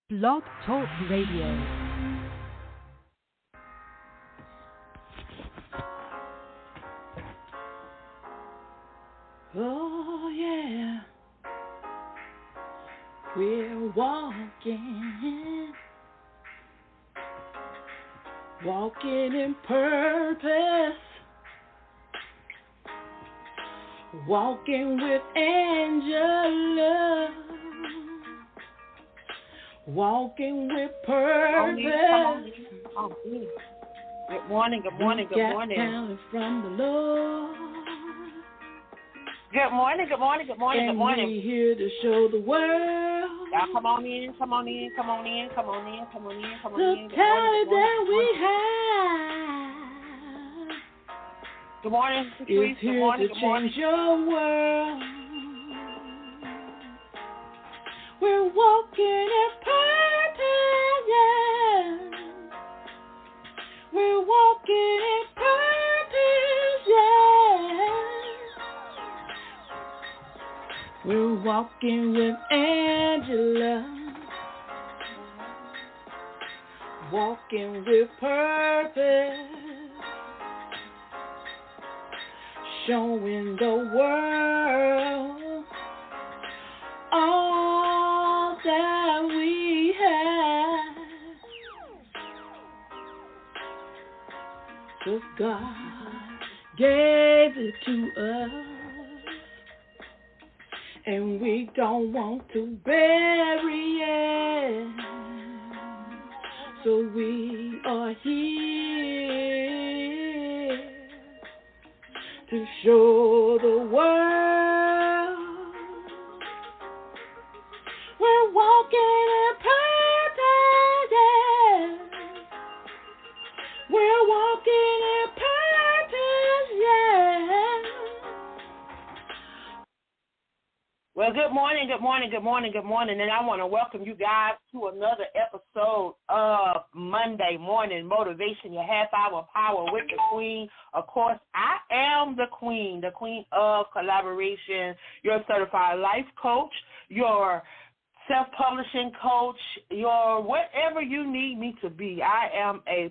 Blog Talk Radio. Oh, yeah, we're walking in purpose, walking with Angela, walking with purpose. Good morning, good morning, good morning. Talent from the Lord. Good morning, good morning, good morning, good morning. And we're here to show the world. Y'all come on in, come on in, come on in, come on in, come on in, come on in. The talent that we have. Good morning, Patrice. It's here to change your world. We're walking in purpose, yeah. We're walking in purpose, yeah. We're walking with Angela, walking with purpose, showing the world all that we have. 'Cause God gave it to us, and we don't want to bury it. So we are here to show the world we're walking in purpose, yeah. We're walking in purpose, yeah. Well, good morning, good morning, good morning, good morning, and I want to welcome you guys to another episode of Monday Morning Motivation, your half-hour power with the Queen. Of course, I am the Queen of collaboration, your certified life coach, your self-publishing coach, your whatever you need me to be. I am a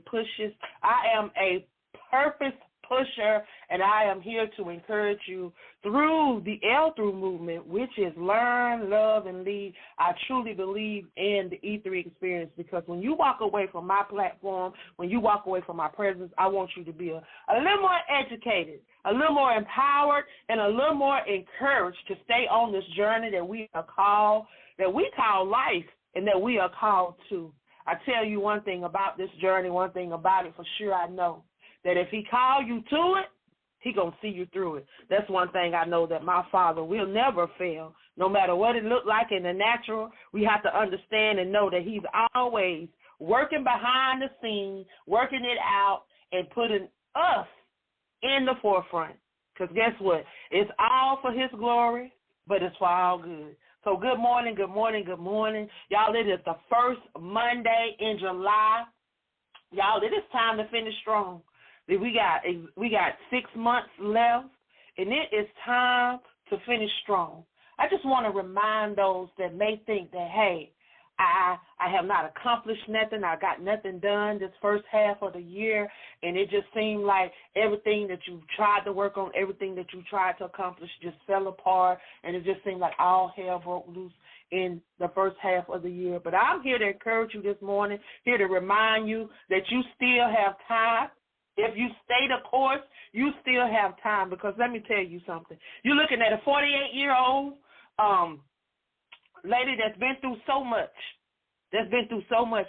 purpose pusher, and I am here to encourage you through the L-Through movement, which is learn, love, and lead. I truly believe in the E3 experience, because when you walk away from my platform, when you walk away from my presence, I want you to be a little more educated, a little more empowered, and a little more encouraged to stay on this journey that we call life, and that we are called to. I tell you one thing about this journey, one thing about it for sure I know, that if he call you to it, he going to see you through it. That's one thing I know, that my Father will never fail. No matter what it looked like in the natural, we have to understand and know that he's always working behind the scenes, working it out, and putting us in the forefront. Because guess what? It's all for his glory, but it's for our good. So good morning, good morning, good morning. Y'all, it is the first Monday in July. Y'all, it is time to finish strong. We got 6 months left, and it is time to finish strong. I just want to remind those that may think that, hey, I have not accomplished nothing, I got nothing done this first half of the year, and it just seemed like everything that you tried to work on, everything that you tried to accomplish just fell apart, and it just seemed like all hell broke loose in the first half of the year. But I'm here to encourage you this morning, here to remind you that you still have time. If you stay the course, you still have time, because let me tell you something. You're looking at a 48-year-old lady that's been through so much,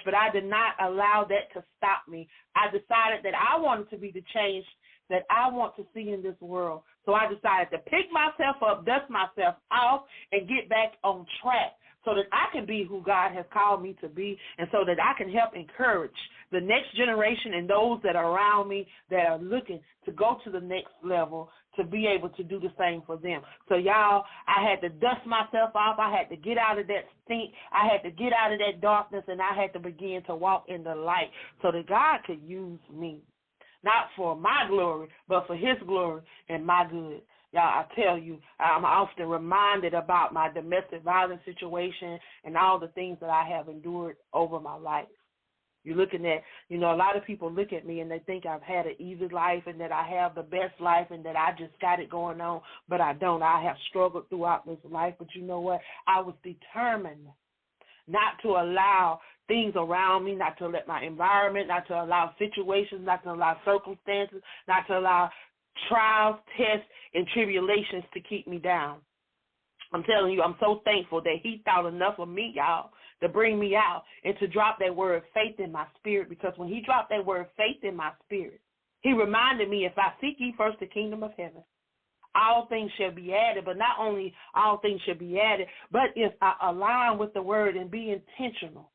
but I did not allow that to stop me. I decided that I wanted to be the change that I want to see in this world. So I decided to pick myself up, dust myself off, and get back on track, so that I can be who God has called me to be, and so that I can help encourage the next generation and those that are around me that are looking to go to the next level, to be able to do the same for them. So, y'all, I had to dust myself off. I had to get out of that stink. I had to get out of that darkness, and I had to begin to walk in the light so that God could use me, not for my glory, but for his glory and my good. Y'all, I tell you, I'm often reminded about my domestic violence situation and all the things that I have endured over my life. You're looking at, a lot of people look at me and they think I've had an easy life and that I have the best life and that I just got it going on, but I don't. I have struggled throughout this life, but you know what? I was determined not to allow things around me, not to let my environment, not to allow situations, not to allow circumstances, not to allow trials, tests, and tribulations to keep me down. I'm telling you, I'm so thankful that he thought enough of me, y'all, to bring me out and to drop that word faith in my spirit, because when he dropped that word faith in my spirit, he reminded me, if I seek ye first the kingdom of heaven, all things shall be added. But not only all things shall be added, but if I align with the word and be intentional,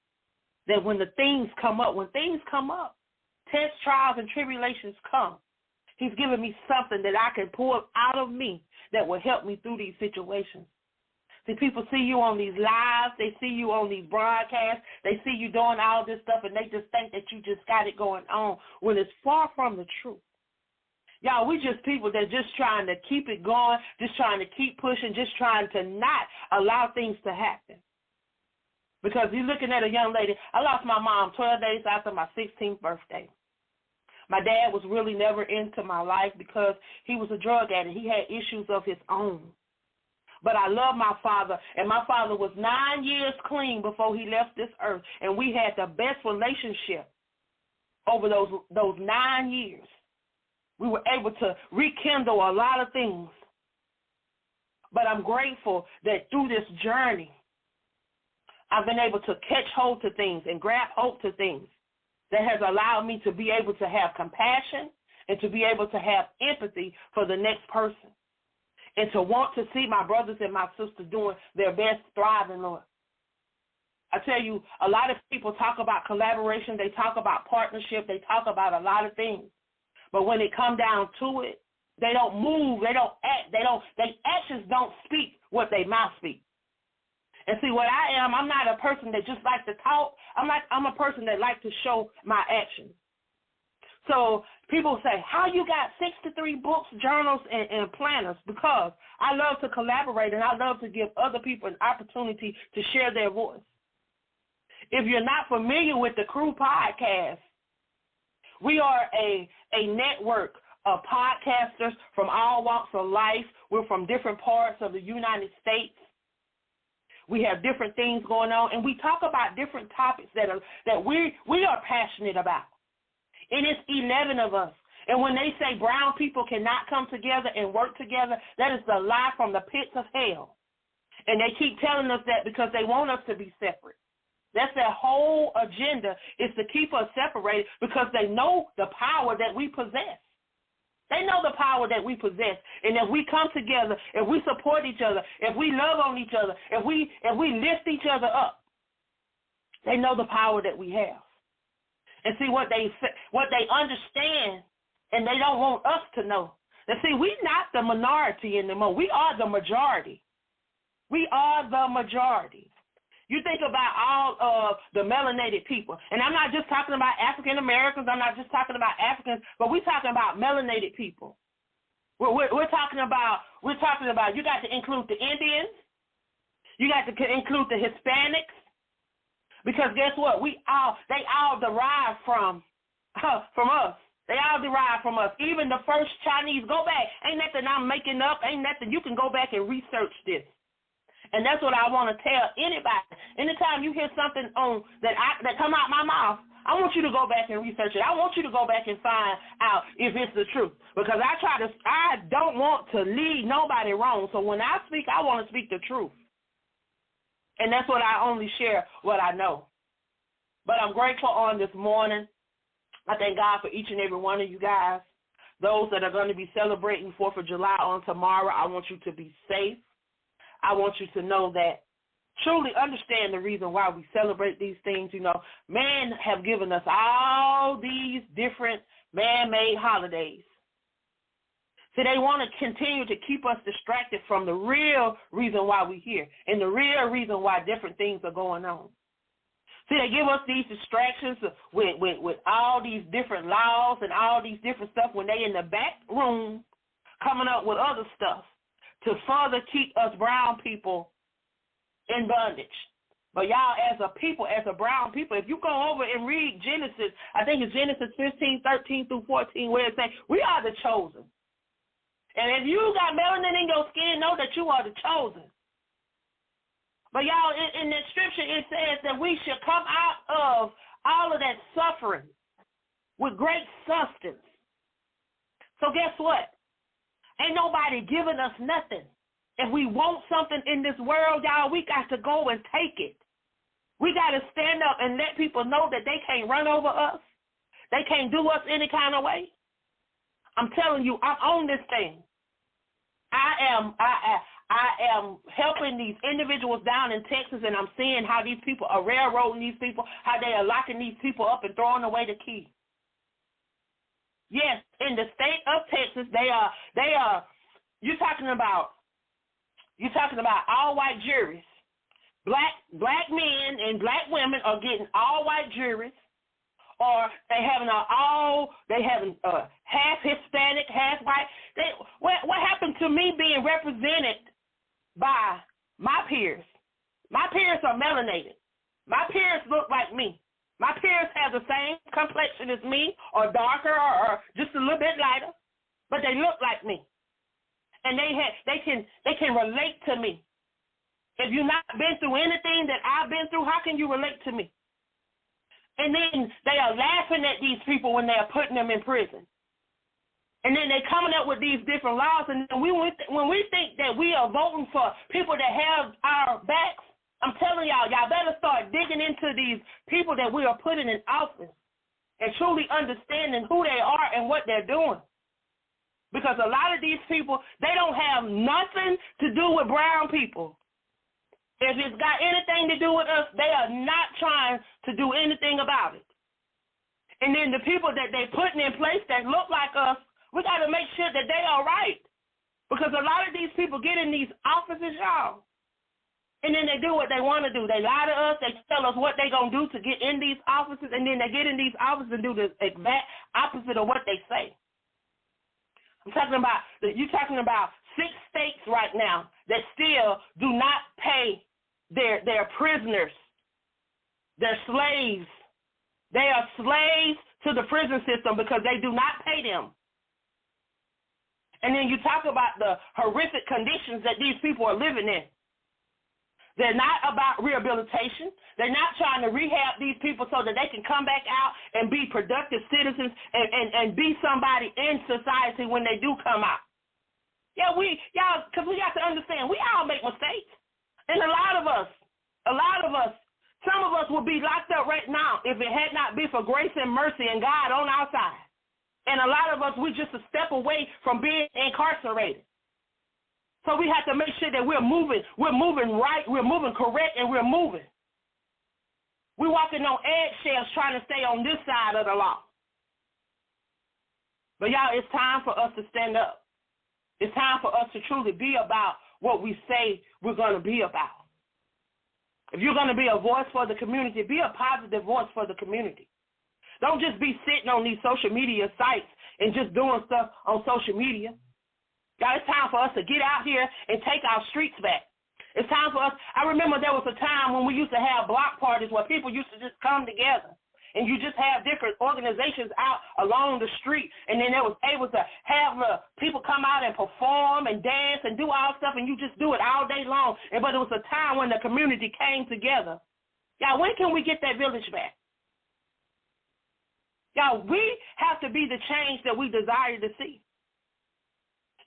that when things come up, tests, trials, and tribulations come, he's given me something that I can pull out of me that will help me through these situations. See, people see you on these lives, they see you on these broadcasts, they see you doing all this stuff, and they just think that you just got it going on, when it's far from the truth. Y'all, we just people that just trying to keep it going, just trying to keep pushing, just trying to not allow things to happen. Because you're looking at a young lady. I lost my mom 12 days after my 16th birthday. My dad was really never into my life because he was a drug addict. He had issues of his own. But I love my father, and my father was 9 years clean before he left this earth, and we had the best relationship over those 9 years. We were able to rekindle a lot of things. But I'm grateful that through this journey, I've been able to catch hold to things and grab hold to things that has allowed me to be able to have compassion and to be able to have empathy for the next person, and to want to see my brothers and my sisters doing their best, thriving, Lord. I tell you, a lot of people talk about collaboration, they talk about partnership, they talk about a lot of things. But when it comes down to it, they don't move, they don't act, their actions don't speak what they mouth speak. And see, what I am, I'm not a person that just likes to talk. I'm a person that likes to show my actions. So people say, how you got 63 books, journals, and planners? Because I love to collaborate, and I love to give other people an opportunity to share their voice. If you're not familiar with the Crew Podcast, we are a network of podcasters from all walks of life. We're from different parts of the United States. We have different things going on, and we talk about different topics that we are passionate about. And it's 11 of us. And when they say brown people cannot come together and work together, that is the lie from the pits of hell. And they keep telling us that because they want us to be separate. That's their whole agenda, is to keep us separated, because they know the power that we possess. They know the power that we possess. And if we come together, if we support each other, if we love on each other, if we lift each other up, they know the power that we have. And see what they understand, and they don't want us to know. And see, we're not the minority anymore. We are the majority. We are the majority. You think about all of the melanated people, and I'm not just talking about African Americans. I'm not just talking about Africans, but we're talking about melanated people. We're talking about. You got to include the Indians. You got to include the Hispanics, because guess what? They all derive from us. They all derive from us. Even the first Chinese. Go back. Ain't nothing I'm making up. Ain't nothing. You can go back and research this. And that's what I want to tell anybody. Anytime you hear something that come out my mouth, I want you to go back and research it. I want you to go back and find out if it's the truth. Because I don't want to lead nobody wrong. So when I speak, I want to speak the truth. And that's what I only share what I know. But I'm grateful on this morning. I thank God for each and every one of you guys. Those that are going to be celebrating 4th of July on tomorrow, I want you to be safe. I want you to know that, truly understand the reason why we celebrate these things. You know, man have given us all these different man-made holidays. So they want to continue to keep us distracted from the real reason why we're here and the real reason why different things are going on. See, they give us these distractions with all these different laws and all these different stuff when they in the back room coming up with other stuff to further keep us brown people in bondage. But y'all, as a people, as a brown people, if you go over and read Genesis, I think it's Genesis 15, 13 through 14, where it says, we are the chosen. And if you got melanin in your skin, know that you are the chosen. But y'all, in that scripture, it says that we should come out of all of that suffering with great substance. So guess what? Ain't nobody giving us nothing. If we want something in this world, y'all, we got to go and take it. We got to stand up and let people know that they can't run over us. They can't do us any kind of way. I'm telling you, I'm on this thing. I am helping these individuals down in Texas, and I'm seeing how these people are railroading these people, how they are locking these people up and throwing away the key. Yes, in the state of Texas, they are. You're talking about all white juries. Black men and black women are getting all white juries, or they having half Hispanic, half white. What happened to me being represented by my peers? My peers are melanated. My peers look like me. My peers have the same complexion as me, or darker, or just a little bit lighter, but they look like me, and they can relate to me. If you've not been through anything that I've been through, how can you relate to me? And then they are laughing at these people when they are putting them in prison. And then they're coming up with these different laws. And when we think that we are voting for people that have our backs, I'm telling y'all better start digging into these people that we are putting in office and truly understanding who they are and what they're doing. Because a lot of these people, they don't have nothing to do with brown people. If it's got anything to do with us, they are not trying to do anything about it. And then the people that they're putting in place that look like us, we got to make sure that they are right. Because a lot of these people get in these offices, y'all, and then they do what they want to do. They lie to us. They tell us what they're going to do to get in these offices, and then they get in these offices and do the exact opposite of what they say. You're talking about 6 states right now that still do not pay their prisoners, their slaves. They are slaves to the prison system because they do not pay them. And then you talk about the horrific conditions that these people are living in. They're not about rehabilitation. They're not trying to rehab these people so that they can come back out and be productive citizens and be somebody in society when they do come out. Yeah, because we got to understand, we all make mistakes. And a lot of us, some of us would be locked up right now if it had not been for grace and mercy and God on our side. And a lot of us, we're just a step away from being incarcerated. So we have to make sure that we're moving right, we're moving correct, and we're moving. We're walking on eggshells trying to stay on this side of the law. But y'all, it's time for us to stand up. It's time for us to truly be about what we say we're going to be about. If you're going to be a voice for the community, be a positive voice for the community. Don't just be sitting on these social media sites and just doing stuff on social media. God, it's time for us to get out here and take our streets back. It's time for us. I remember there was a time when we used to have block parties where people used to just come together. And you just have different organizations out along the street, and then they was able to have people come out and perform and dance and do all stuff, and you just do it all day long. But it was a time when the community came together. Y'all, when can we get that village back? Y'all, we have to be the change that we desire to see.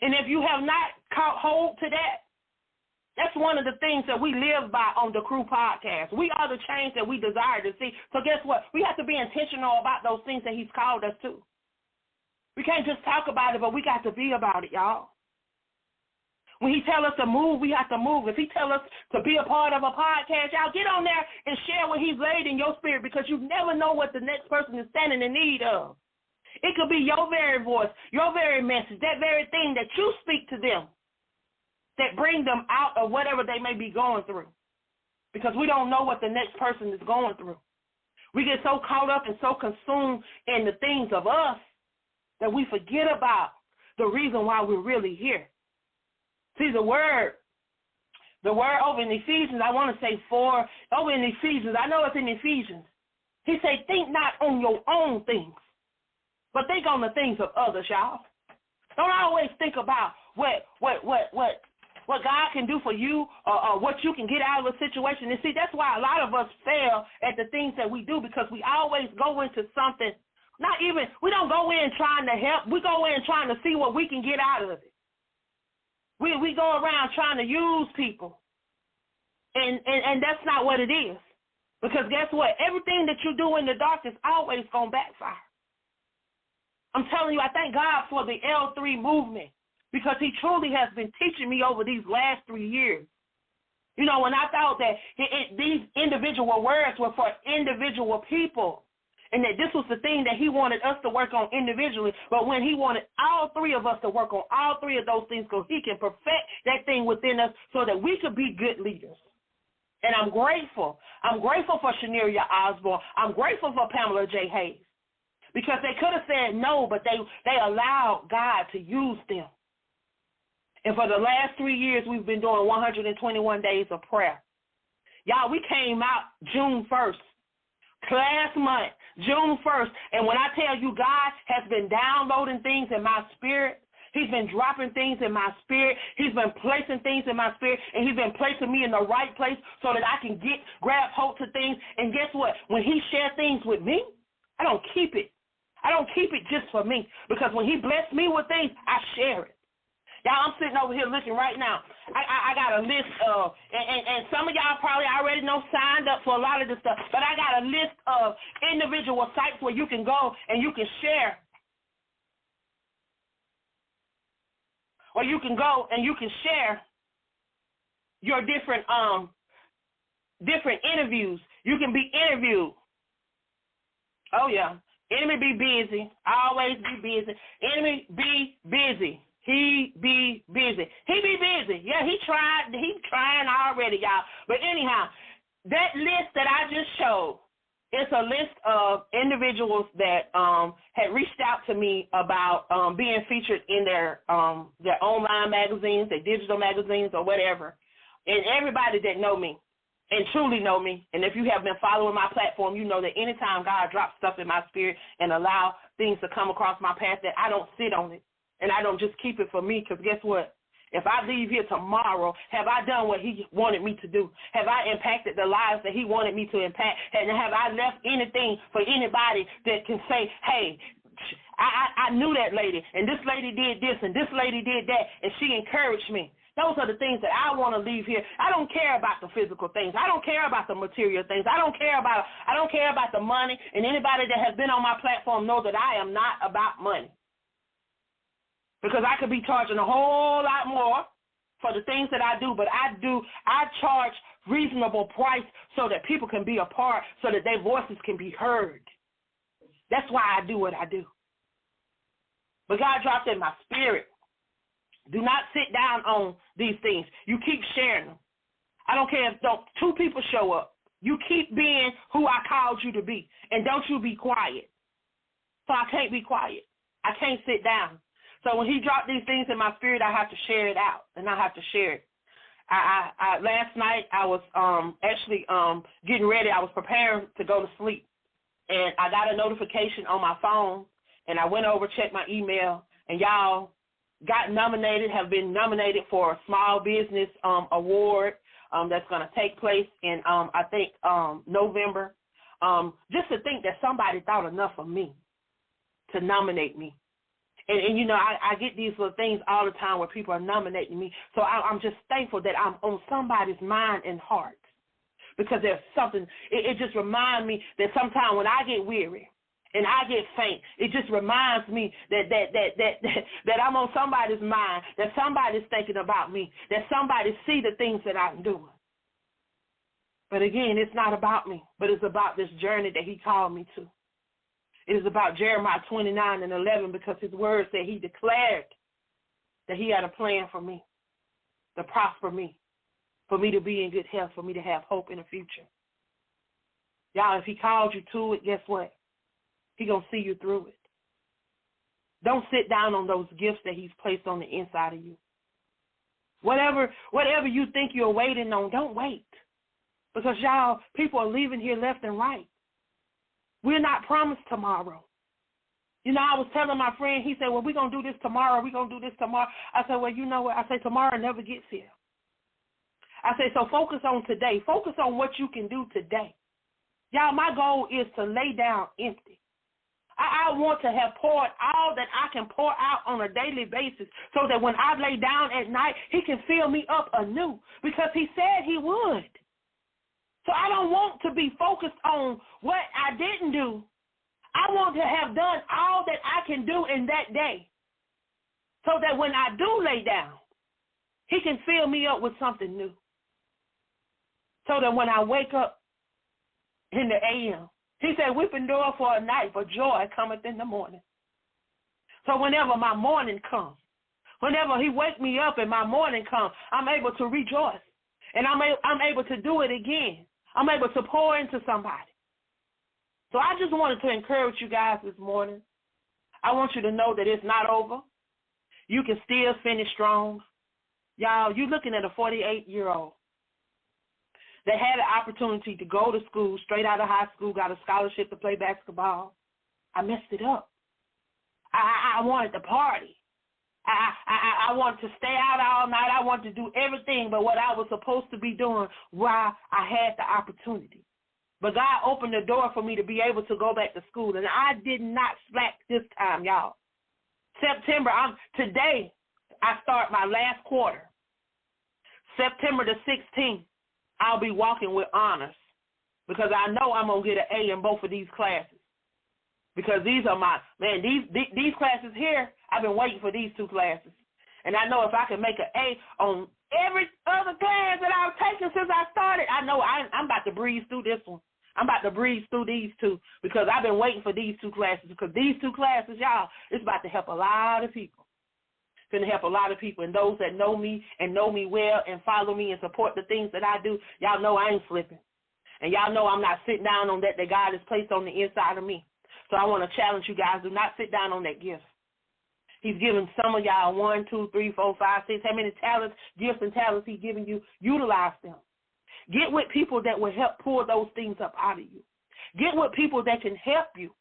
And if you have not caught hold to that, that's one of the things that we live by on the Crew podcast. We are the change that we desire to see. So guess what? We have to be intentional about those things that he's called us to. We can't just talk about it, but we got to be about it, y'all. When he tell us to move, we have to move. If he tell us to be a part of a podcast, y'all get on there and share what he's laid in your spirit, because you never know what the next person is standing in need of. It could be your very voice, your very message, that very thing that you speak to them that bring them out of whatever they may be going through, because we don't know what the next person is going through. We get so caught up and so consumed in the things of us that we forget about the reason why we're really here. See, the word over in Ephesians, I want to say 4, over in Ephesians, I know it's in Ephesians. He said, think not on your own things, but think on the things of others, y'all. Don't always think about what God can do for you or what you can get out of a situation. And see, that's why a lot of us fail at the things that we do, because we always go into something, we don't go in trying to help. We go in trying to see what we can get out of it. We go around trying to use people, and that's not what it is. Because guess what? Everything that you do in the dark is always going to backfire. I'm telling you, I thank God for the L3 movement, because he truly has been teaching me over these last 3 years. You know, when I thought that these individual words were for individual people, and that this was the thing that he wanted us to work on individually, but when he wanted all 3 of us to work on all 3 of those things, so he can perfect that thing within us so that we could be good leaders. And I'm grateful. I'm grateful for Shaneria Osborne. I'm grateful for Pamela J. Hayes, because they could have said no, but they allowed God to use them. And for the last 3 years, we've been doing 121 days of prayer. Y'all, we came out June 1st. Last month, June 1st, and when I tell you God has been downloading things in my spirit, he's been dropping things in my spirit, he's been placing things in my spirit, and he's been placing me in the right place so that I can grab hold to things. And guess what? When he shares things with me, I don't keep it. I don't keep it just for me, because when he blessed me with things, I share it. Y'all, I'm sitting over here looking right now. I got a list of, and some of y'all probably already know signed up for a lot of this stuff, but I got a list of individual sites where you can go and you can share. Or you can go and you can share your different interviews. You can be interviewed. Oh, yeah. Enemy be busy. Always be busy. Enemy be busy. He be busy. He be busy. Yeah, he trying already, y'all. But anyhow, that list that I just showed, it's a list of individuals that had reached out to me about being featured in their online magazines, their digital magazines, or whatever. And everybody that know me and truly know me, and if you have been following my platform, you know that anytime God drops stuff in my spirit and allow things to come across my path, that I don't sit on it. And I don't just keep it for me, because guess what? If I leave here tomorrow, have I done what he wanted me to do? Have I impacted the lives that he wanted me to impact? And have I left anything for anybody that can say, hey, I knew that lady, and this lady did this, and this lady did that, and she encouraged me. Those are the things that I want to leave here. I don't care about the physical things. I don't care about the material things. I don't care about the money. And anybody that has been on my platform knows that I am not about money. Because I could be charging a whole lot more for the things that I do, but I charge reasonable price so that people can be a part, so that their voices can be heard. That's why I do what I do. But God dropped in my spirit. Do not sit down on these things. You keep sharing them. I don't care if 2 people show up. You keep being who I called you to be, and don't you be quiet. So I can't be quiet. I can't sit down. So when he dropped these things in my spirit, I have to share it out, and I have to share it. I last night I was actually getting ready. I was preparing to go to sleep, and I got a notification on my phone, and I went over, checked my email, and y'all have been nominated for a small business award that's going to take place in, I think, November. Just to think that somebody thought enough of me to nominate me. And you know, I get these little things all the time where people are nominating me. So I'm just thankful that I'm on somebody's mind and heart, because there's something, it just reminds me that sometimes when I get weary and I get faint, it just reminds me that I'm on somebody's mind, that somebody's thinking about me, that somebody see the things that I'm doing. But again, it's not about me, but it's about this journey that he called me to. It is about Jeremiah 29:11, because his word said he declared that he had a plan for me, to prosper me, for me to be in good health, for me to have hope in the future. Y'all, if he called you to it, guess what? He going to see you through it. Don't sit down on those gifts that he's placed on the inside of you. Whatever you think you're waiting on, don't wait. Because, y'all, people are leaving here left and right. We're not promised tomorrow. You know, I was telling my friend, he said, well, we're going to do this tomorrow. We're going to do this tomorrow. I said, well, you know what? I said, tomorrow never gets here. I said, so focus on today. Focus on what you can do today. Y'all, my goal is to lay down empty. I want to have poured all that I can pour out on a daily basis so that when I lay down at night, he can fill me up anew because he said he would. So I don't want to be focused on what I didn't do. I want to have done all that I can do in that day so that when I do lay down, he can fill me up with something new. So that when I wake up in the a.m., he said, weep endure for a night, but joy cometh in the morning. So whenever my morning comes, whenever he wake me up and my morning comes, I'm able to rejoice. And I'm able to do it again. I'm able to pour into somebody. So I just wanted to encourage you guys this morning. I want you to know that it's not over. You can still finish strong. Y'all, you're looking at a 48-year-old that had an opportunity to go to school, straight out of high school, got a scholarship to play basketball. I messed it up. I wanted to party. I wanted to stay out all night. I wanted to do everything but what I was supposed to be doing while I had the opportunity. But God opened the door for me to be able to go back to school, and I did not slack this time, y'all. September, today I start my last quarter. September the 16th, I'll be walking with honors because I know I'm going to get an A in both of these classes because these are these classes here, I've been waiting for these two classes. And I know if I can make an A on every other class that I've taken since I started, I know I'm about to breeze through this one. I'm about to breeze through these two because I've been waiting for these two classes because these two classes, y'all, it's about to help a lot of people. It's going to help a lot of people. And those that know me and know me well and follow me and support the things that I do, y'all know I ain't slipping. And y'all know I'm not sitting down on that God has placed on the inside of me. So I want to challenge you guys, do not sit down on that gift. He's given some of y'all 1, 2, 3, 4, 5, 6, how many talents, gifts and talents he's given you, utilize them. Get with people that will help pull those things up out of you. Get with people that can help you.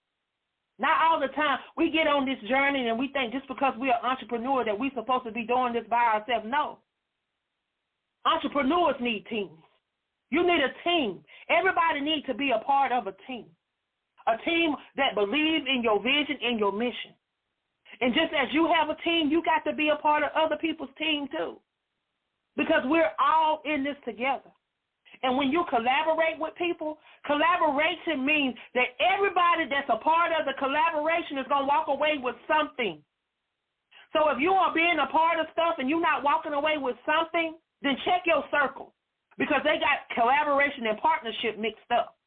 Not all the time. We get on this journey and we think just because we're an entrepreneur that we're supposed to be doing this by ourselves. No. Entrepreneurs need teams. You need a team. Everybody needs to be a part of a team that believes in your vision and your mission. And just as you have a team, you got to be a part of other people's team too, because we're all in this together. And when you collaborate with people, collaboration means that everybody that's a part of the collaboration is going to walk away with something. So if you are being a part of stuff and you're not walking away with something, then check your circle, because they got collaboration and partnership mixed up.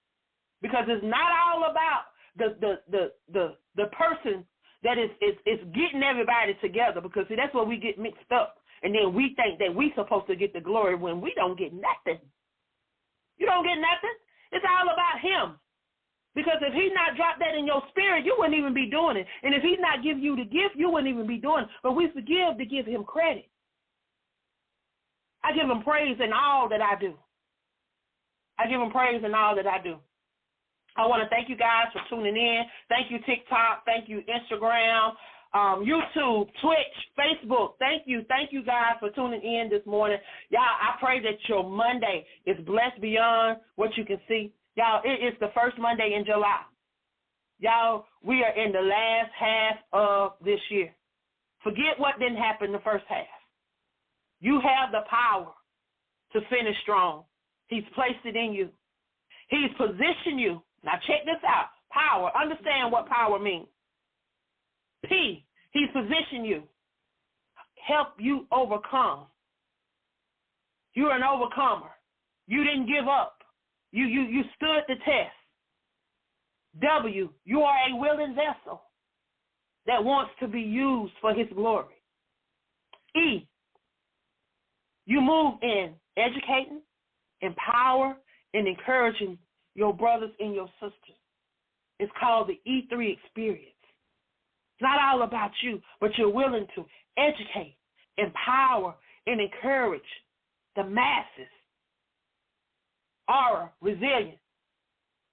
Because it's not all about the person that is getting everybody together, because see, that's where we get mixed up. And then we think that we're supposed to get the glory when we don't get nothing. You don't get nothing. It's all about him. Because if he's not dropped that in your spirit, you wouldn't even be doing it. And if he's not giving you the gift, you wouldn't even be doing it. But we forgive to give him credit. I give him praise in all that I do. I give him praise in all that I do. I want to thank you guys for tuning in. Thank you, TikTok. Thank you, Instagram, YouTube, Twitch, Facebook. Thank you guys for tuning in this morning. Y'all, I pray that your Monday is blessed beyond what you can see. Y'all, it is the first Monday in July. Y'all, we are in the last half of this year. Forget what didn't happen the first half. You have the power to finish strong. He's placed it in you. He's positioned you. Now check this out. Power. Understand what power means. P, he's positioned you. Help you overcome. You're an overcomer. You didn't give up. You stood the test. W, you are a willing vessel that wants to be used for his glory. E, you move in educating, empower, and encouraging your brothers and your sisters. It's called the E3 experience. It's not all about you, but you're willing to educate, empower, and encourage the masses. Aura, resilient.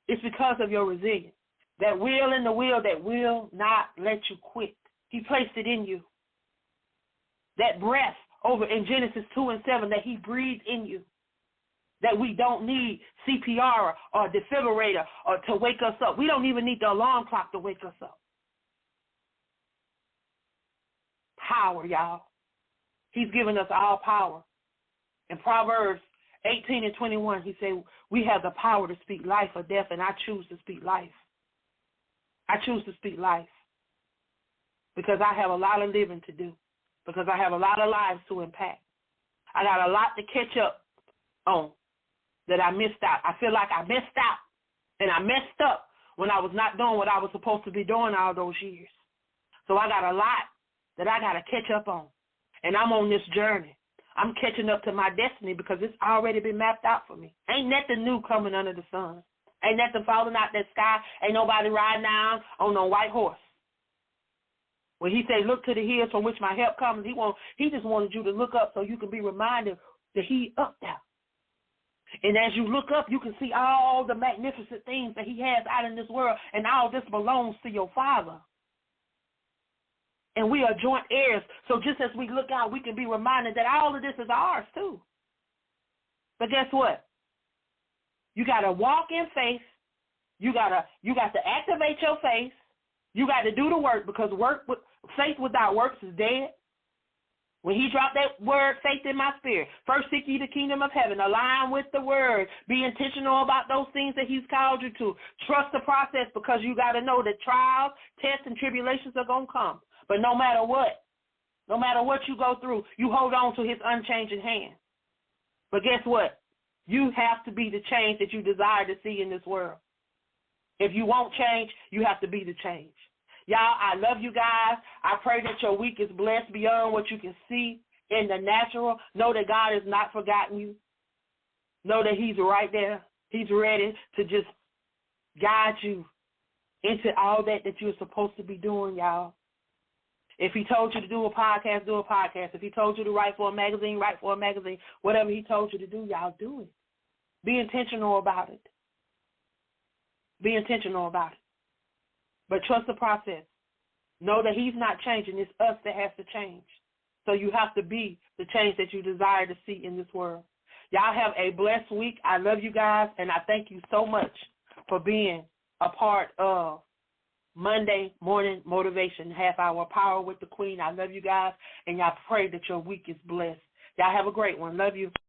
It's because of your resilience. That will in the will that will not let you quit. He placed it in you. That breath over in Genesis 2:7 that he breathed in you. That we don't need CPR or defibrillator or to wake us up. We don't even need the alarm clock to wake us up. Power, y'all. He's given us all power. In Proverbs 18:21, he said, we have the power to speak life or death, and I choose to speak life. I choose to speak life because I have a lot of living to do, because I have a lot of lives to impact. I got a lot to catch up on that I missed out. I feel like I missed out, and I messed up when I was not doing what I was supposed to be doing all those years. So I got a lot that I got to catch up on, and I'm on this journey. I'm catching up to my destiny because it's already been mapped out for me. Ain't nothing new coming under the sun. Ain't nothing falling out that sky. Ain't nobody riding down on no white horse. When he said, look to the hills from which my help comes, he just wanted you to look up so you can be reminded that he up there. And as you look up, you can see all the magnificent things that he has out in this world, and all this belongs to your Father. And we are joint heirs, so just as we look out, we can be reminded that all of this is ours too. But guess what? You got to walk in faith. You got to activate your faith. You got to do the work, because faith without works is dead. When he dropped that word, faith in my spirit, first seek ye the kingdom of heaven, align with the word, be intentional about those things that he's called you to. Trust the process, because you got to know that trials, tests, and tribulations are going to come. But no matter what you go through, you hold on to his unchanging hand. But guess what? You have to be the change that you desire to see in this world. If you won't change, you have to be the change. Y'all, I love you guys. I pray that your week is blessed beyond what you can see in the natural. Know that God has not forgotten you. Know that he's right there. He's ready to just guide you into all that you're supposed to be doing, y'all. If he told you to do a podcast, do a podcast. If he told you to write for a magazine, write for a magazine. Whatever he told you to do, y'all do it. Be intentional about it. Be intentional about it. But trust the process. Know that he's not changing. It's us that has to change. So you have to be the change that you desire to see in this world. Y'all have a blessed week. I love you guys, and I thank you so much for being a part of Monday Morning Motivation, half-hour Power with the Queen. I love you guys, and y'all pray that your week is blessed. Y'all have a great one. Love you.